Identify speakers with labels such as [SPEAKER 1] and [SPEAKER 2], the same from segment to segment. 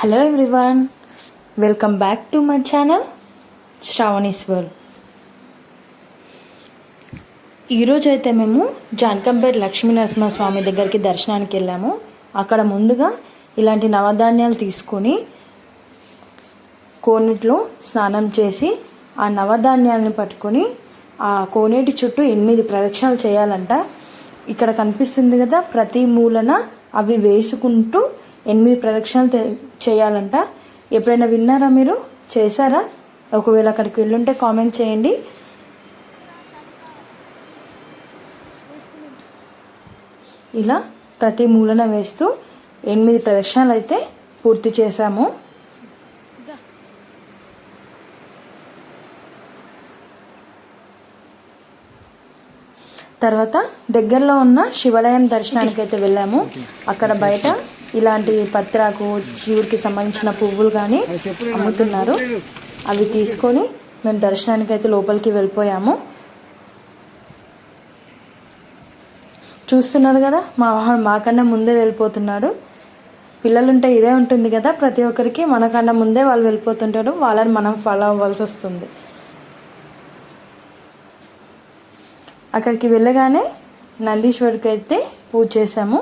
[SPEAKER 1] Hello everyone, welcome back to my channel Sravani's world. ఈరోజు అయితే మేము జాన్కంపేట్ లక్ష్మీ నరసింహస్వామి దగ్గరికి దర్శనానికి వెళ్ళాము. అక్కడ ముందుగా ఇలాంటి నవధాన్యాలు తీసుకొని కోనేటిలో స్నానం చేసి ఆ నవధాన్యాలను పట్టుకొని ఆ కోనేటి చుట్టూ 8 ప్రదక్షిణాలు చేయాలంట. ఇక్కడ కనిపిస్తుంది కదా, ప్రతి మూలన అవి వేసుకుంటూ 8 ప్రదక్షిణాలు చేయాలంట. ఎప్పుడైనా విన్నారా, మీరు చేశారా? ఒకవేళ అక్కడికి వెళ్ళుంటే కామెంట్ చేయండి. ఇలా ప్రతి మూలన వేస్తూ 8 ప్రదక్షిణాలు అయితే పూర్తి చేశాము. తర్వాత దగ్గరలో ఉన్న శివాలయం దర్శనానికి అయితే వెళ్ళాము. అక్కడ బయట ఇలాంటి పత్రాకు, శివుడికి సంబంధించిన పువ్వులు కానీ అమ్ముతున్నారు. అవి తీసుకొని మేము దర్శనానికి అయితే లోపలికి వెళ్ళిపోయాము. చూస్తున్నారు కదా, మాకన్నా ముందే వెళ్ళిపోతున్నాడు. పిల్లలుంటే ఇదే ఉంటుంది కదా, ప్రతి ఒక్కరికి మనకన్నా ముందే వాళ్ళు వెళ్ళిపోతుంటారు. వాళ్ళని మనం ఫాలో అవ్వాల్సి వస్తుంది. అక్కడికి వెళ్ళగానే నందీశ్వరికి అయితే పూజ చేసాము.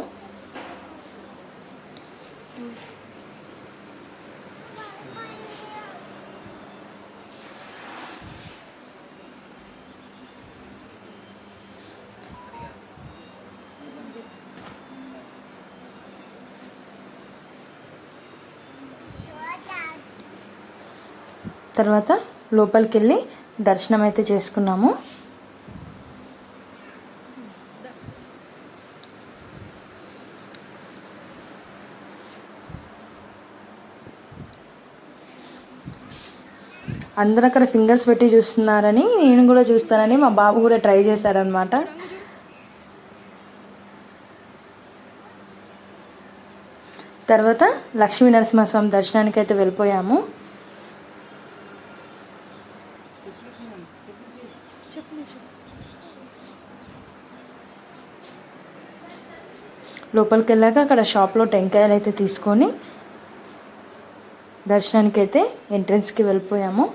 [SPEAKER 1] తర్వాత లోపలికి వెళ్ళి దర్శనం అయితే చేసుకున్నాము. అందరూ అక్కడ ఫింగర్స్ పెట్టి చూస్తున్నారని నేను కూడా చూస్తానని మా బాబు కూడా ట్రై చేశారనమాట. తర్వాత లక్ష్మీ నరసింహస్వామి దర్శనానికి అయితే వెళ్ళిపోయాము. లోపలికి వెళ్ళాక అక్కడ షాప్లో టెంకాయలు అయితే తీసుకొని దర్శనానికి అయితే ఎంట్రన్స్కి వెళ్ళిపోయాము.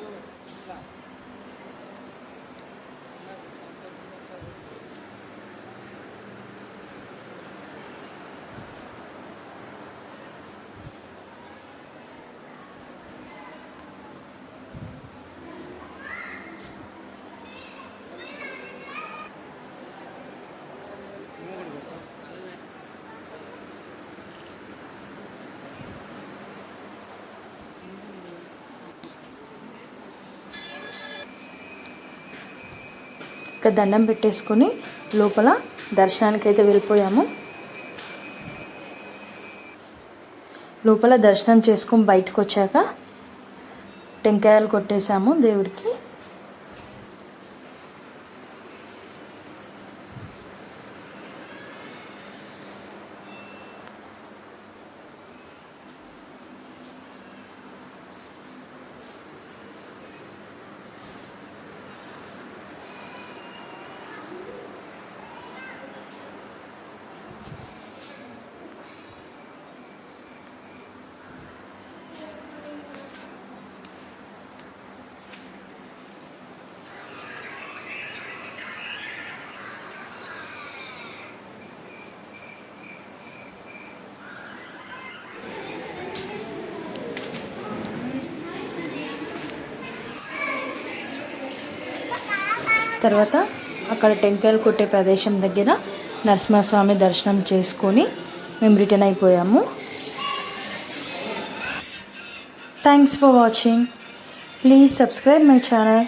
[SPEAKER 1] ఇక్కడ దండం పెట్టేసుకొని లోపల దర్శనానికి అయితే వెళ్ళిపోయాము. లోపల దర్శనం చేసుకొని బయటకు వచ్చాక టెంకాయలు కొట్టేశాము దేవుడికి. తర్వాత అక్కడ టెంకాయలు కొట్టే ప్రదేశం దగ్గర నరసింహస్వామి దర్శనం చేసుకొని మేము రిటర్న్ అయిపోయాము. Thanks for watching. Please subscribe my channel.